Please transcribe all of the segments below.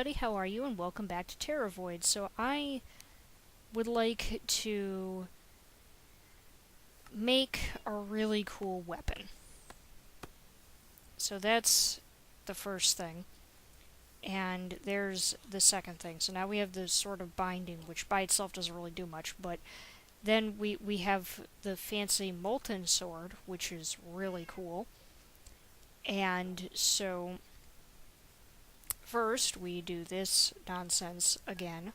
everybody, how are you? And welcome back to TerraVoid. So I would like to make a really cool weapon. So that's the first thing. And there's the second thing. So now we have the sort of binding, which by itself doesn't really do much, but then we have the fancy molten sword, which is really cool. And so first we do this nonsense again.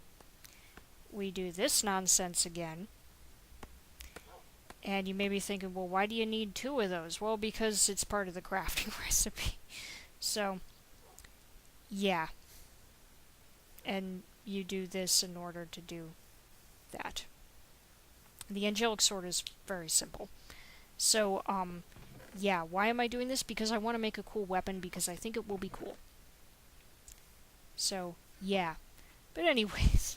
We do this nonsense again. And you may be thinking, well, why do you need two of those? Well, because it's part of the crafting recipe. So, yeah. And you do this in order to do that. The angelic sword is very simple. So, yeah, why am I doing this? Because I want to make a cool weapon, because I think it will be cool. So, yeah. But anyways,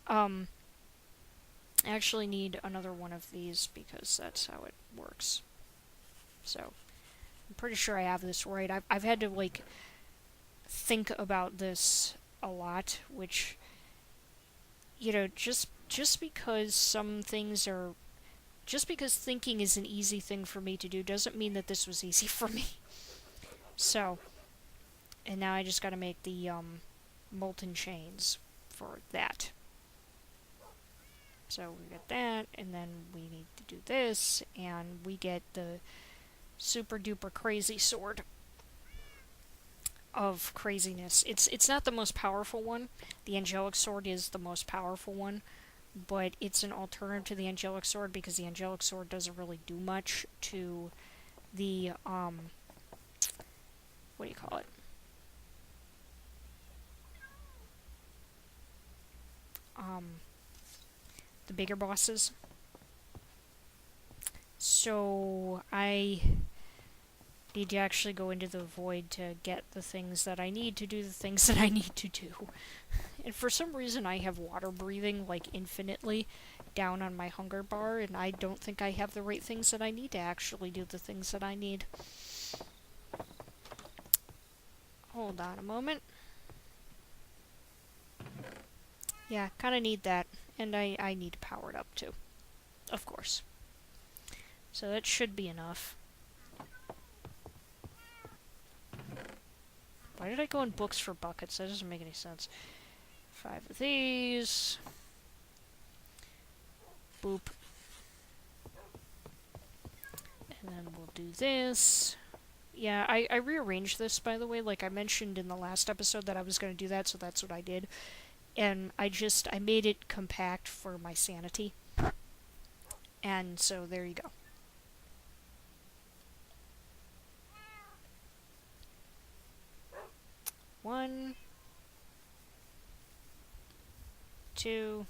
I actually need another one of these because that's how it works. So, I'm pretty sure I have this right. I've had to, like, think about this a lot, which, you know, just because some things are... Just because thinking is an easy thing for me to do doesn't mean that this was easy for me. So, and now I just gotta make the, molten chains for that. So we get that, and then we need to do this, and we get the super duper crazy sword of craziness. It's not the most powerful one. The angelic sword is the most powerful one, but it's an alternative to the angelic sword because the angelic sword doesn't really do much to the, what do you call it? The bigger bosses. So I need to actually go into the void to get the things that I need to do the things that I need to do. And for some reason I have water breathing like infinitely down on my hunger bar, and I don't think I have the right things that I need to actually do the things that I need. Hold on a moment. Yeah, kinda need that. And I need to power it up too. Of course. So that should be enough. Why did I go in books for buckets? That doesn't make any sense. 5 of these. Boop. And then we'll do this. Yeah, I rearranged this, by the way. Like I mentioned in the last episode that I was going to do that, so that's what I did. And I made it compact for my sanity. And so there you go. One, 2,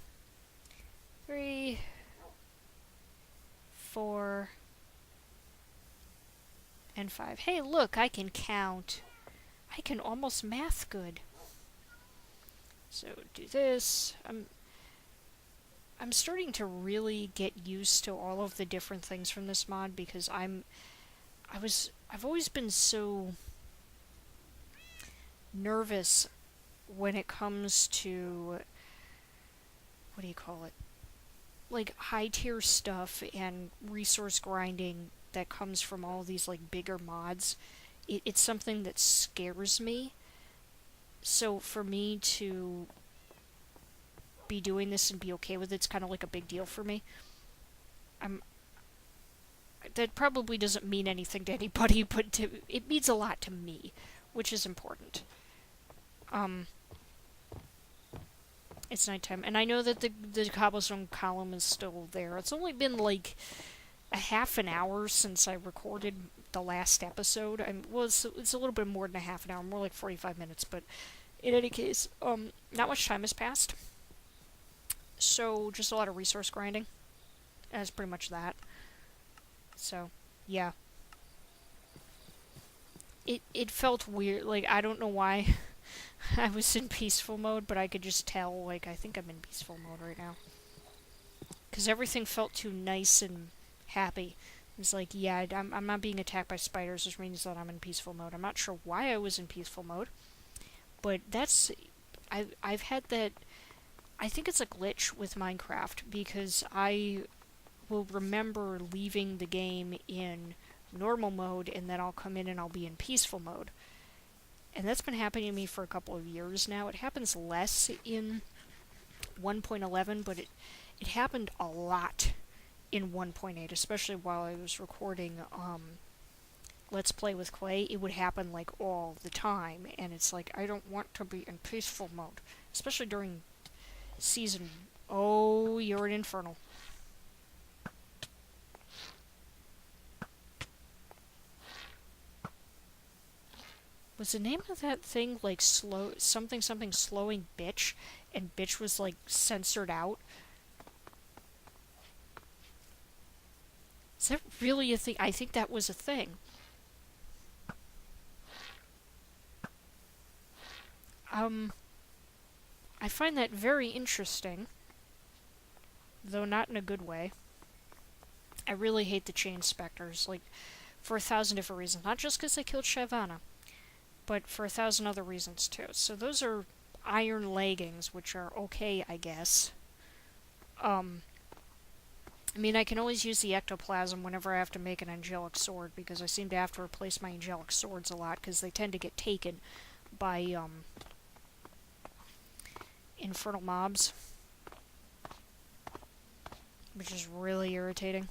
3, 4, and 5. Hey, look, I can count. I can almost math good. So do this. I'm starting to really get used to all of the different things from this mod because I've always been so nervous when it comes to, what do you call it? Like high tier stuff and resource grinding that comes from all these like bigger mods. It's something that scares me. So for me to be doing this and be okay with it's kind of like a big deal for me. That probably doesn't mean anything to anybody, but it means a lot to me, which is important. It's nighttime, and I know that the cobblestone column is still there. It's only been like a half an hour since I recorded the last episode. Well, it's a little bit more than a half an hour, more like 45 minutes, but in any case, not much time has passed. So, just a lot of resource grinding. That's pretty much that. So, yeah. It felt weird, like, I don't know why I was in peaceful mode, but I could just tell, like, I think I'm in peaceful mode right now. Because everything felt too nice and happy. It's like, yeah, I'm not being attacked by spiders, which means that I'm in peaceful mode. I'm not sure why I was in peaceful mode, but that's I've had that. I think it's a glitch with Minecraft because I will remember leaving the game in normal mode and then I'll come in and I'll be in peaceful mode. And that's been happening to me for a couple of years now. It happens less in 1.11, but it happened a lot in 1.8, especially while I was recording Let's Play with Clay. It would happen like all the time, and it's like I don't want to be in peaceful mode, especially during season. Oh, you're an infernal. Was the name of that thing like slow something something slowing bitch, and bitch was like censored out? Is that really a thing? I think that was a thing. I find that very interesting, though not in a good way. I really hate the chain specters, like, for 1,000 different reasons. Not just because they killed Shyvana, but for 1,000 other reasons too. So those are iron leggings, which are okay, I guess. I mean, I can always use the ectoplasm whenever I have to make an angelic sword, because I seem to have to replace my angelic swords a lot, because they tend to get taken by, infernal mobs. Which is really irritating.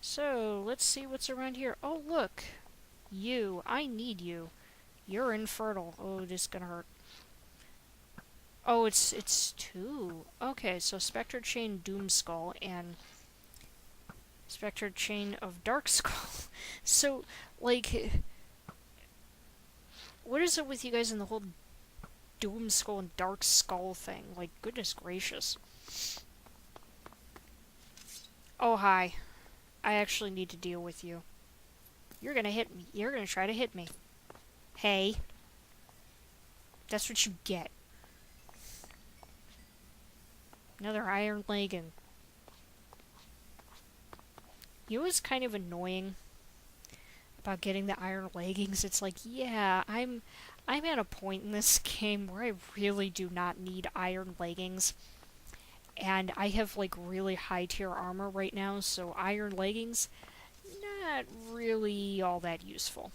So, let's see what's around here. Oh, look! You. I need you. You're infertile. Oh, this is gonna hurt. Oh, it's two. Okay, so Spectre Chain Doomskull and Spectre Chain of Darkskull. So, like, what is it with you guys in the whole Doomskull and Darkskull thing? Like, goodness gracious. Oh, hi. I actually need to deal with you. You're gonna hit me. You're gonna try to hit me. Hey. That's what you get. Another iron legging. You know what's kind of annoying about getting the iron leggings? It's like, yeah, I'm at a point in this game where I really do not need iron leggings. And I have like really high tier armor right now, so iron leggings, not really all that useful.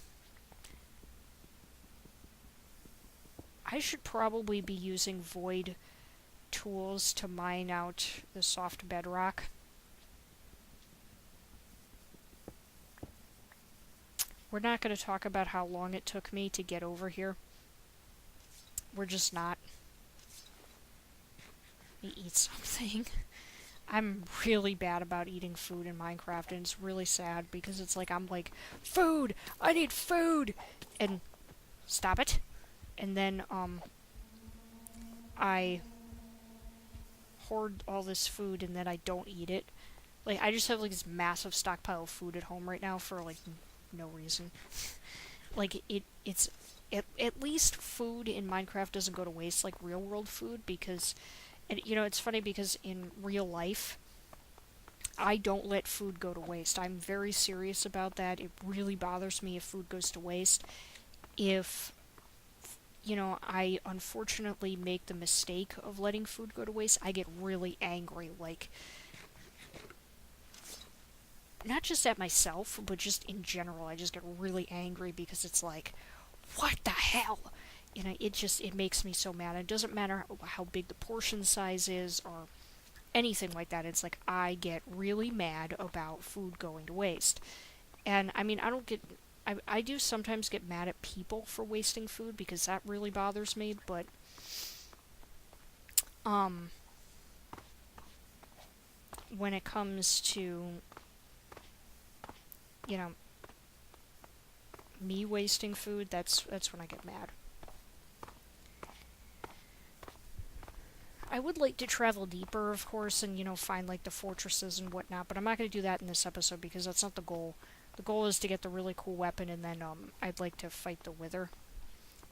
I should probably be using void tools to mine out the soft bedrock. We're not going to talk about how long it took me to get over here. We're just not. Let me eat something. I'm really bad about eating food in Minecraft, and it's really sad because it's like I'm like, food! I need food! And stop it. And then, I hoard all this food and then I don't eat it. Like, I just have like this massive stockpile of food at home right now for like no reason. Like, it's at least food in Minecraft doesn't go to waste like real world food, because, and you know, it's funny because in real life I don't let food go to waste. I'm very serious about that. It really bothers me if food goes to waste. If, you know, I unfortunately make the mistake of letting food go to waste, I get really angry, like, not just at myself, but just in general. I just get really angry because it's like, what the hell? You know, it makes me so mad. It doesn't matter how big the portion size is or anything like that. It's like, I get really mad about food going to waste. And, I mean, I do sometimes get mad at people for wasting food, because that really bothers me, but, when it comes to, you know, me wasting food, that's when I get mad. I would like to travel deeper, of course, and, you know, find, like, the fortresses and whatnot, but I'm not going to do that in this episode, because that's not the goal. The goal is to get the really cool weapon, and then, I'd like to fight the Wither.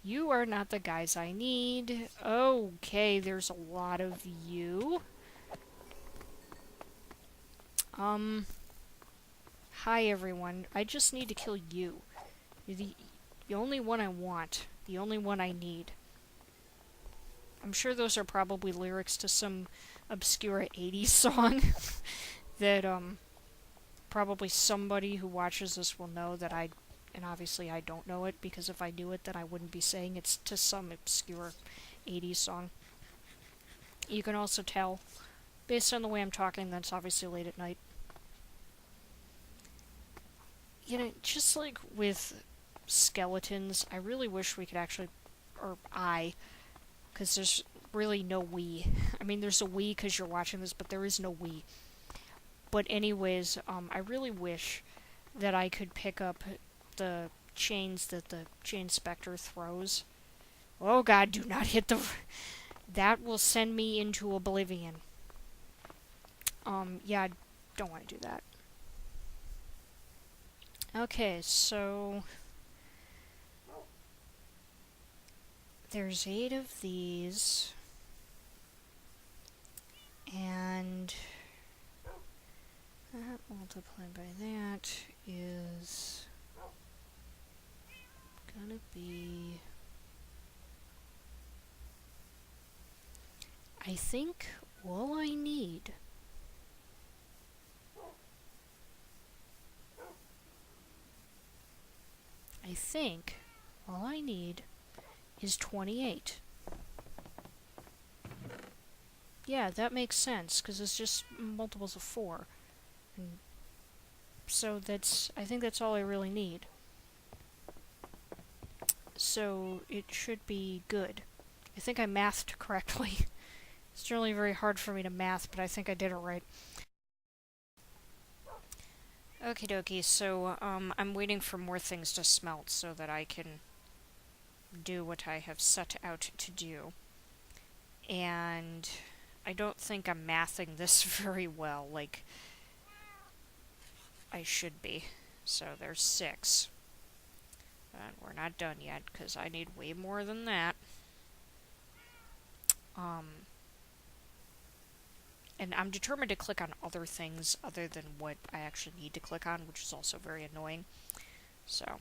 You are not the guys I need. Okay, there's a lot of you. Hi everyone. I just need to kill you. You're the only one I want. The only one I need. I'm sure those are probably lyrics to some obscure 80s song that, probably somebody who watches this will know that and obviously I don't know it, because if I knew it, then I wouldn't be saying it's to some obscure 80s song. You can also tell, based on the way I'm talking, that's obviously late at night. You know, just like with skeletons, I really wish we could actually, because there's really no we. I mean, there's a we because you're watching this, but there is no we. But anyways, I really wish that I could pick up the chains that the Chain Spectre throws. Oh god, do not hit the... That will send me into oblivion. Yeah, I don't want to do that. Okay, so... There's 8 of these. And... that multiplied by that is... gonna be... I think all I need... is 28. Yeah, that makes sense, because it's just multiples of 4. And so I think that's all I really need. So it should be good. I think I mathed correctly. It's generally very hard for me to math, but I think I did it right. Okie dokie, so I'm waiting for more things to smelt so that I can do what I have set out to do. And I don't think I'm mathing this very well, like I should be. So there's 6. And we're not done yet, because I need way more than that. And I'm determined to click on other things other than what I actually need to click on, which is also very annoying. So.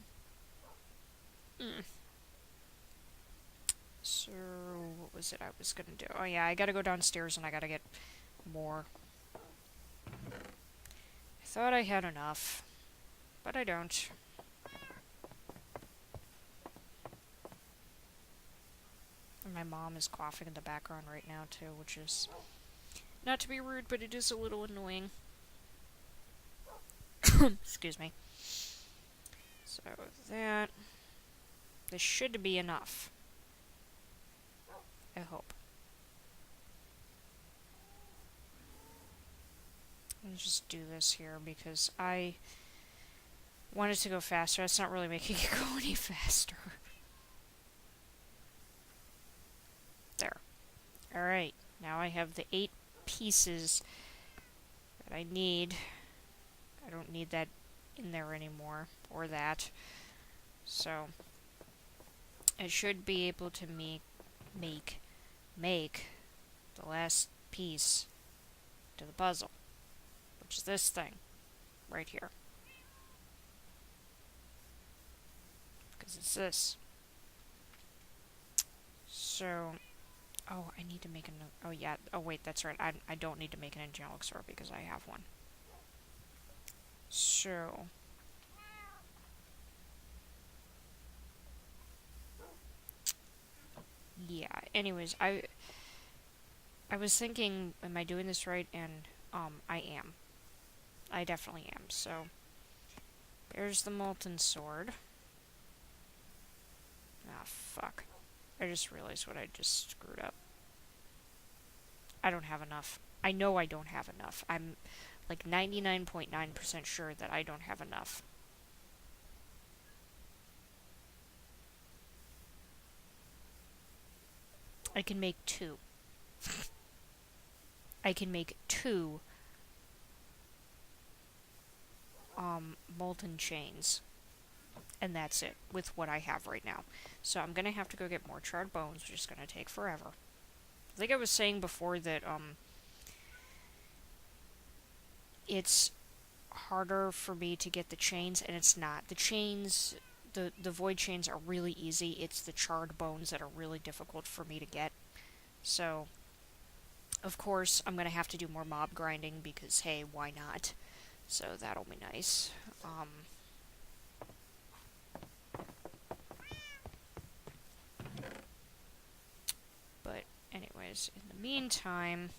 So, what was it I was gonna do? Oh yeah, I gotta go downstairs and I gotta get more. I thought I had enough, but I don't. And my mom is coughing in the background right now too, which is not to be rude, but it is a little annoying. Excuse me. So that... this should be enough. I hope. Let me just do this here because I wanted to go faster. That's not really making it go any faster. There. Alright, now I have the 8 pieces that I need. I don't need that in there anymore, or that. So, I should be able to make the last piece to the puzzle, which is this thing right here. Because it's this. So, oh, I need to make a note. Oh, yeah. Oh, wait, that's right. I don't need to make an angelic sword because I have one. So, yeah. Anyways, I was thinking, am I doing this right? And, I am. I definitely am. So, there's the molten sword. Ah, fuck. I just realized what I just screwed up. I don't have enough. I know I don't have enough. I'm like 99.9% sure that I don't have enough. I can make 2. I can make 2 molten chains. And that's it, with what I have right now. So I'm gonna have to go get more charred bones, which is gonna take forever. I think I was saying before that, it's harder for me to get the chains, and it's not. The chains the void chains are really easy. It's the charred bones that are really difficult for me to get. So, of course, I'm gonna have to do more mob grinding because, hey, why not? So that'll be nice. But anyways, in the meantime,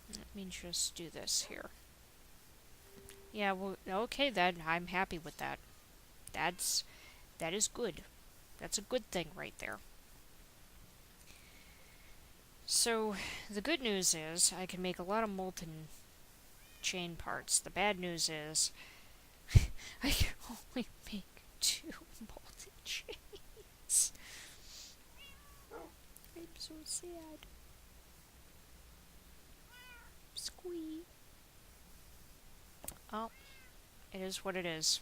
let me just do this here. Yeah, well, okay then. I'm happy with that. That is good. That's a good thing right there. So, the good news is I can make a lot of molten chain parts. The bad news is I can only make 2 molten chains. I'm so sad. Squee. Oh, it is what it is.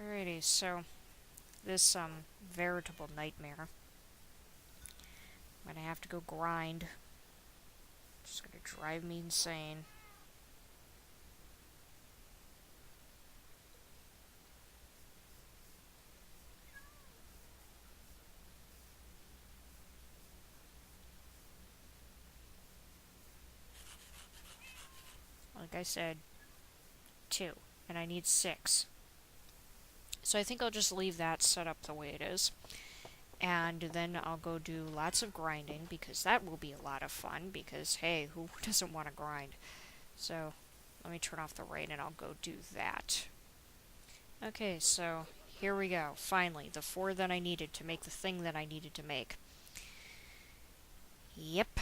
Alrighty, so this veritable nightmare. I'm gonna have to go grind. It's gonna drive me insane. Like I said, 2, and I need 6. So I think I'll just leave that set up the way it is. And then I'll go do lots of grinding, because that will be a lot of fun, because, hey, who doesn't want to grind? So, let me turn off the rain and I'll go do that. Okay, so, here we go. Finally, the 4 that I needed to make the thing that I needed to make. Yep.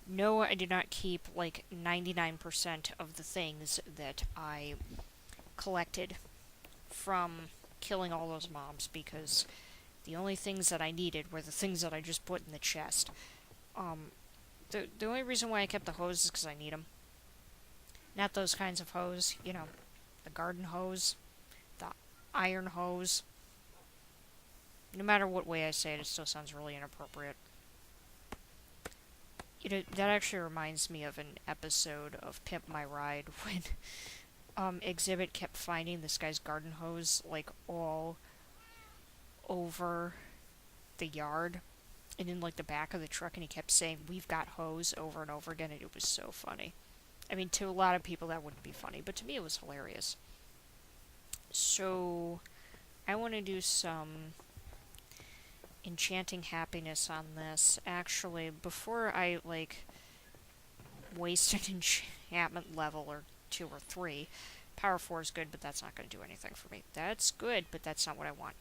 No, I did not keep, like, 99% of the things that I collected from killing all those mobs, because the only things that I needed were the things that I just put in the chest. The only reason why I kept the hose is because I need them. Not those kinds of hose, you know, the garden hose, the iron hose. No matter what way I say it, it still sounds really inappropriate. You know, that actually reminds me of an episode of Pimp My Ride when Exhibit kept finding this guy's garden hose, like, all over the yard and in, like, the back of the truck, and he kept saying, "We've got hose," over and over again, and it was so funny. I mean, to a lot of people that wouldn't be funny, but to me it was hilarious. So, I want to do some enchanting happiness on this. Actually, before I, like, waste an enchantment level or 2 or 3, Power 4 is good, but that's not going to do anything for me. That's good, but that's not what I want.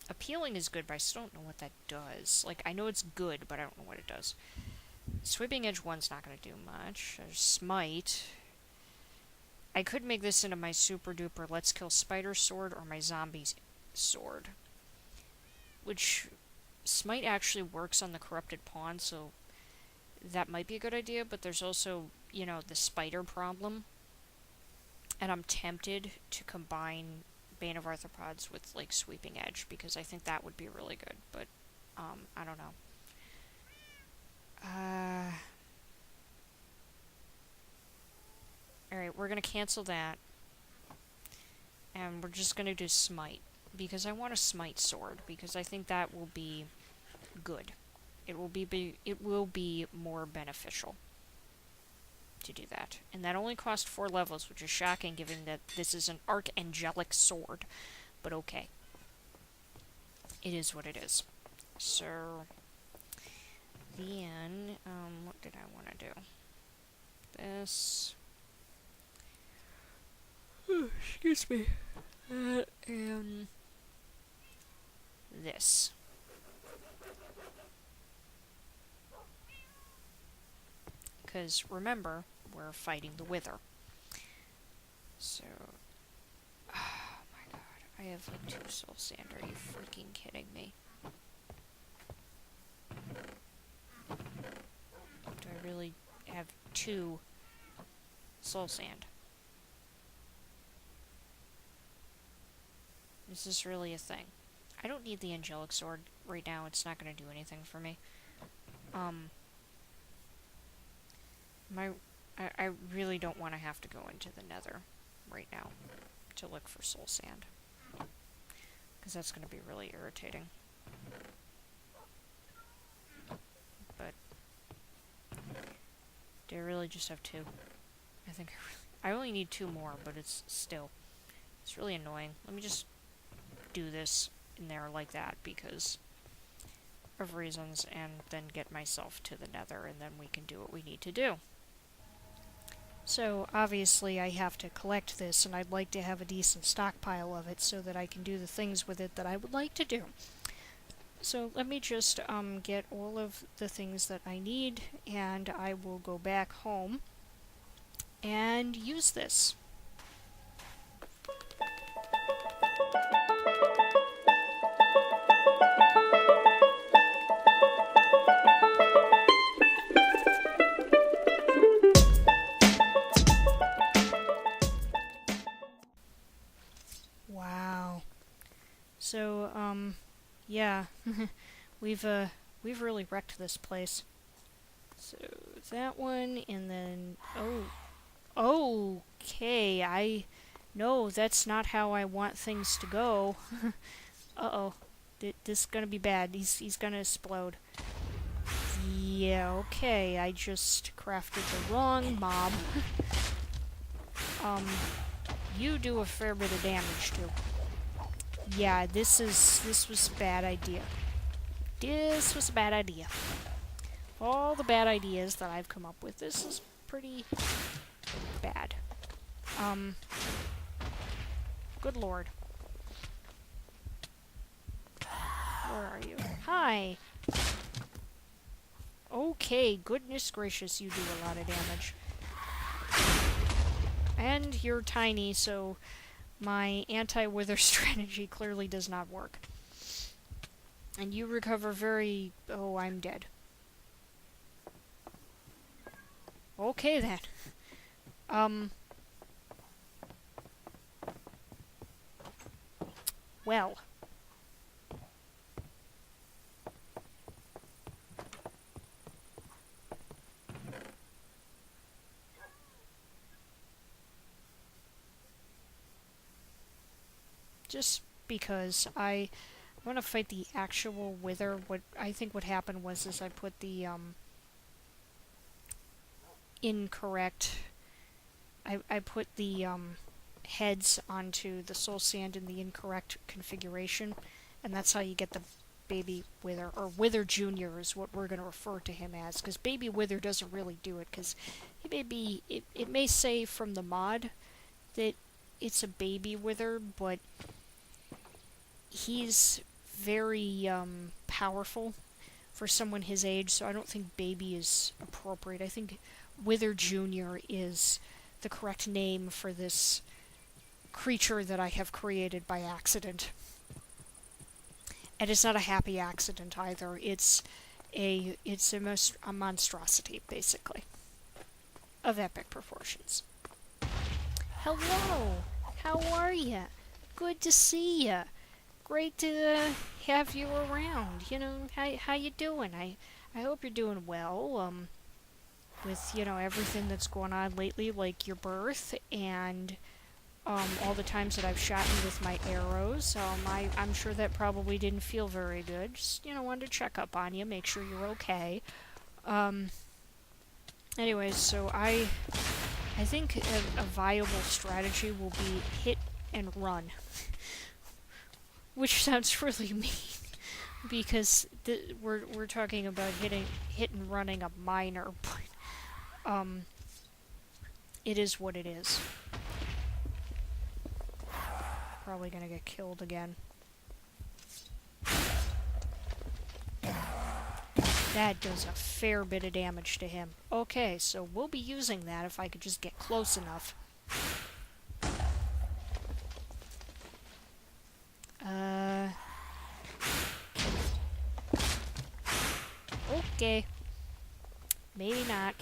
Appealing is good, but I still don't know what that does. Like, I know it's good, but I don't know what it does. Sweeping Edge 1's not going to do much. There's Smite. I could make this into my super duper Let's Kill Spider sword or my Zombies sword. Which, Smite actually works on the Corrupted Pawn, so that might be a good idea, but there's also, you know, the spider problem. And I'm tempted to combine Bane of Arthropods with, like, Sweeping Edge, because I think that would be really good, but, I don't know. Alright, we're gonna cancel that. And we're just gonna do Smite, because I want a Smite sword, because I think that will be good. It will be more beneficial to do that. And that only cost 4 levels, which is shocking given that this is an archangelic sword. But okay. It is what it is. So, then, what did I want to do? This. Oh, excuse me. And this. Because, remember, we're fighting the Wither. So, oh my god, I have like 2 soul sand. Are you freaking kidding me? Do I really have 2 soul sand? Is this really a thing? I don't need the angelic sword right now. It's not going to do anything for me. I really don't want to have to go into the nether right now to look for soul sand. Because that's going to be really irritating. But do I really just have 2? I think I only need 2 more, but it's really annoying. Let me just do this in there like that because of reasons, and then get myself to the nether, and then we can do what we need to do. So obviously I have to collect this, and I'd like to have a decent stockpile of it so that I can do the things with it that I would like to do. So let me just get all of the things that I need, and I will go back home and use this. Wow. So, yeah, we've really wrecked this place. So that one, and then okay, no, that's not how I want things to go. Uh-oh, this is gonna be bad. He's gonna explode. Yeah, okay, I just crafted the wrong mob. You do a fair bit of damage too. Yeah, this was a bad idea. This was a bad idea. All the bad ideas that I've come up with, this is pretty bad. Good lord. Where are you? Hi! Okay, goodness gracious, you do a lot of damage. And you're tiny, so my anti-wither strategy clearly does not work. And you recover very... Oh, I'm dead. Okay, then. Well. Just because I want to fight the actual wither, what I think what happened was I put the, incorrect... I put the, heads onto the soul sand in the incorrect configuration, and that's how you get the baby wither, or wither junior is what we're going to refer to him as, because baby wither doesn't really do it, because he may be, it may say from the mod that it's a baby wither, but he's very powerful for someone his age, so I don't think baby is appropriate. I think wither junior is the correct name for this creature that I have created by accident. And it's not a happy accident either. It's a monstrosity, basically, of epic proportions. Hello, how are ya? Good to see ya. Great to have you around. You know, how you doing? I hope you're doing well. With everything that's going on lately, like your birth and all the times that I've shot you with my arrows. I'm sure that probably didn't feel very good. Just, wanted to check up on you, make sure you're okay. Anyways, so I think a viable strategy will be hit and run. Which sounds really mean, because we're talking about hit and running a miner, but it is what it is. Probably gonna get killed again. That does a fair bit of damage to him. Okay, so we'll be using that if I could just get close enough. Okay. Maybe not.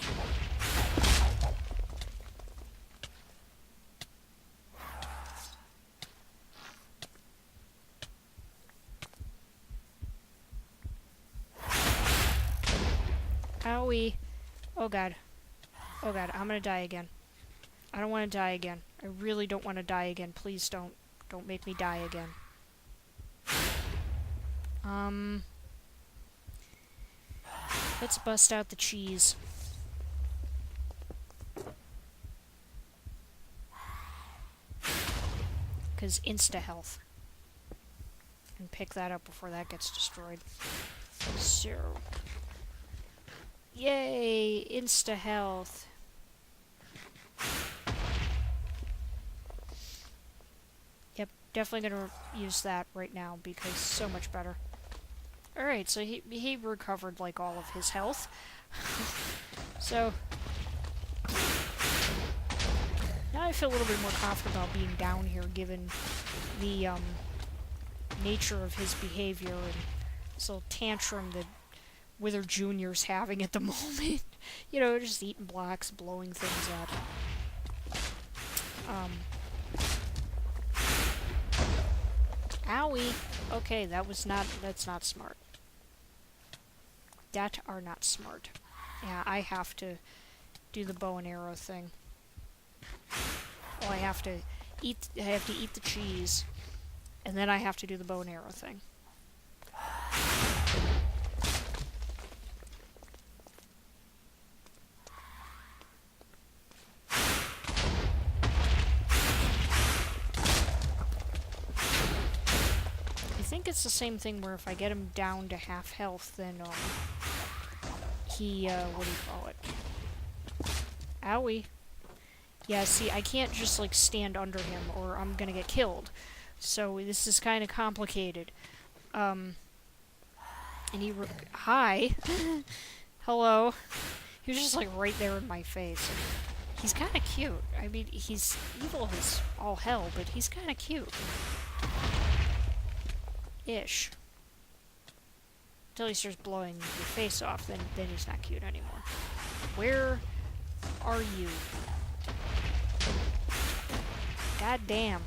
Owie! Oh god. Oh god, I'm gonna die again. I don't want to die again. I really don't want to die again. Please don't. Don't make me die again. Let's bust out the cheese. Because insta-health. And pick that up before that gets destroyed. So... Yay! Insta-health. Yep, definitely gonna use that right now because it's so much better. Alright, so he recovered like all of his health. So... Now I feel a little bit more confident about being down here given the nature of his behavior and this little tantrum that Wither Jr.'s having at the moment. You know, just eating blocks, blowing things up. Owie! Okay, that's not smart. That are not smart. Yeah, I have to do the bow and arrow thing. Well, I have to eat the cheese, and then I have to do the bow and arrow thing. I think it's the same thing where if I get him down to half health, then he what do you call it? Owie. Yeah, see, I can't just, like, stand under him, or I'm gonna get killed. So, this is kind of complicated. And hi! Hello! He was just, like, right there in my face. And he's kind of cute. I mean, he's evil as all hell, but he's kind of cute. Ish. Until he starts blowing your face off, then he's not cute anymore. Where are you? God damn.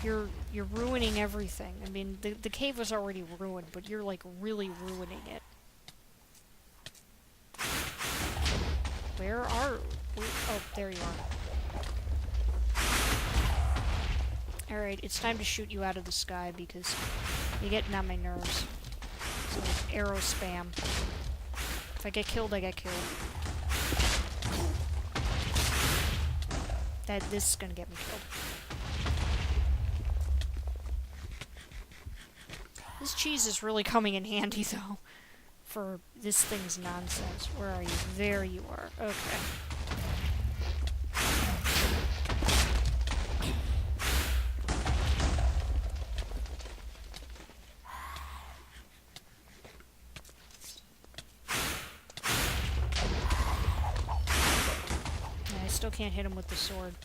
You're ruining everything. I mean, the cave was already ruined, but you're, like, really ruining it. Where are... Oh, there you are. Alright, it's time to shoot you out of the sky, because you're getting on my nerves. So, like, arrow spam. If I get killed, I get killed. This is gonna get me killed. This cheese is really coming in handy, though, for this thing's nonsense. Where are you? There you are. Okay. I still can't hit him with the sword.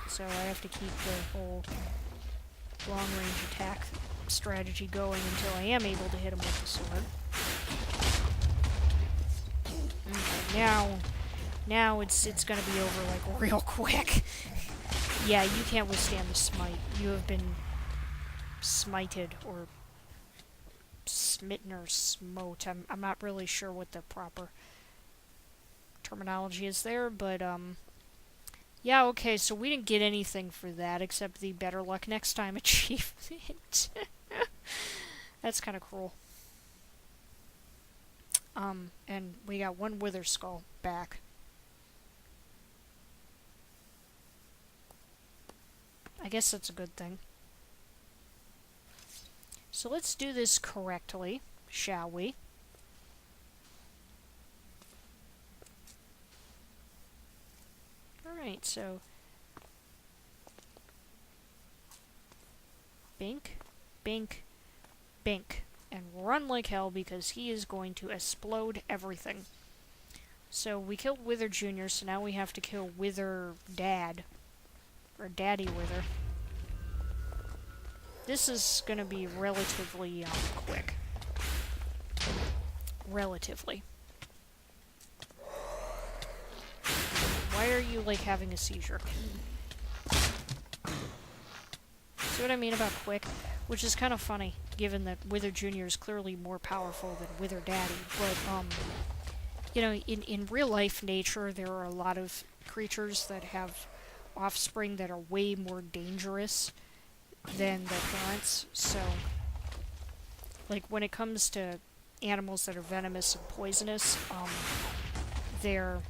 So I have to keep the whole long-range attack strategy going until I am able to hit him with the sword. Okay, now it's gonna be over, like, real quick. Yeah, you can't withstand the smite. You have been smited, or smitten, or smote. I'm not really sure what the proper terminology is there, but, yeah, okay, so we didn't get anything for that, except the better luck next time achievement. That's kind of cruel. And we got one Wither Skull back. I guess that's a good thing. So let's do this correctly, shall we? Alright, so... Bink, bink, bink. And run like hell because he is going to explode everything. So we killed Wither Jr., so now we have to kill Wither Dad. Or Daddy Wither. This is gonna be relatively quick. Relatively. Why are you, like, having a seizure? See what I mean about quick? Which is kind of funny. given that Wither Jr. is clearly more powerful than Wither Daddy. But, you know, in real life nature, there are a lot of creatures that have offspring that are way more dangerous than their parents. So, like, when it comes to animals that are venomous and poisonous, their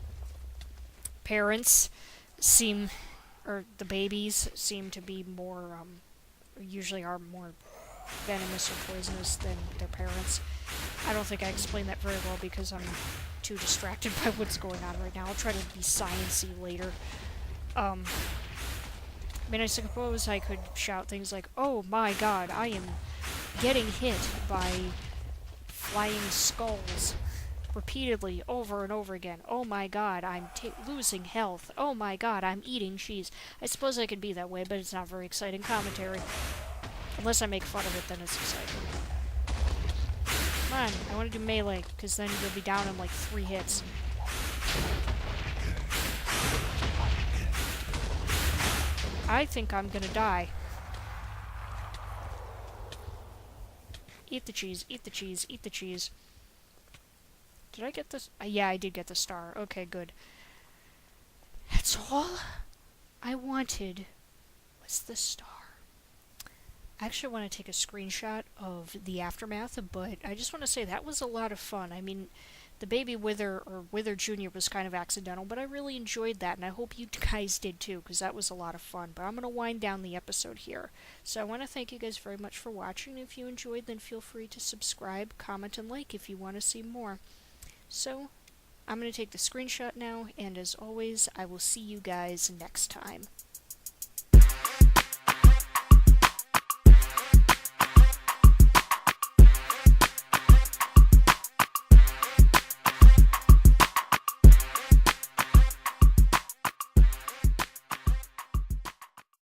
parents seem, or the babies seem to be more, usually are more venomous or poisonous than their parents. I don't think I explained that very well because I'm too distracted by what's going on right now. I'll try to be sciencey later. I mean, I suppose I could shout things like, "Oh my god, I am getting hit by flying skulls repeatedly over and over again. Oh my god, I'm losing health. Oh my god, I'm eating cheese." I suppose I could be that way, but it's not very exciting commentary. Unless I make fun of it, then it's exciting. Come on, I want to do melee, because then you'll be down in like 3 hits. I think I'm gonna die. Eat the cheese, eat the cheese, eat the cheese. Did I get this? Yeah, I did get the star. Okay, good. That's all I wanted was the star. I actually want to take a screenshot of the aftermath, but I just want to say that was a lot of fun. I mean, the baby Wither, or Wither Jr. was kind of accidental, but I really enjoyed that, and I hope you guys did too, because that was a lot of fun. But I'm going to wind down the episode here. So I want to thank you guys very much for watching. If you enjoyed, then feel free to subscribe, comment, and like if you want to see more. So, I'm going to take the screenshot now, and as always, I will see you guys next time.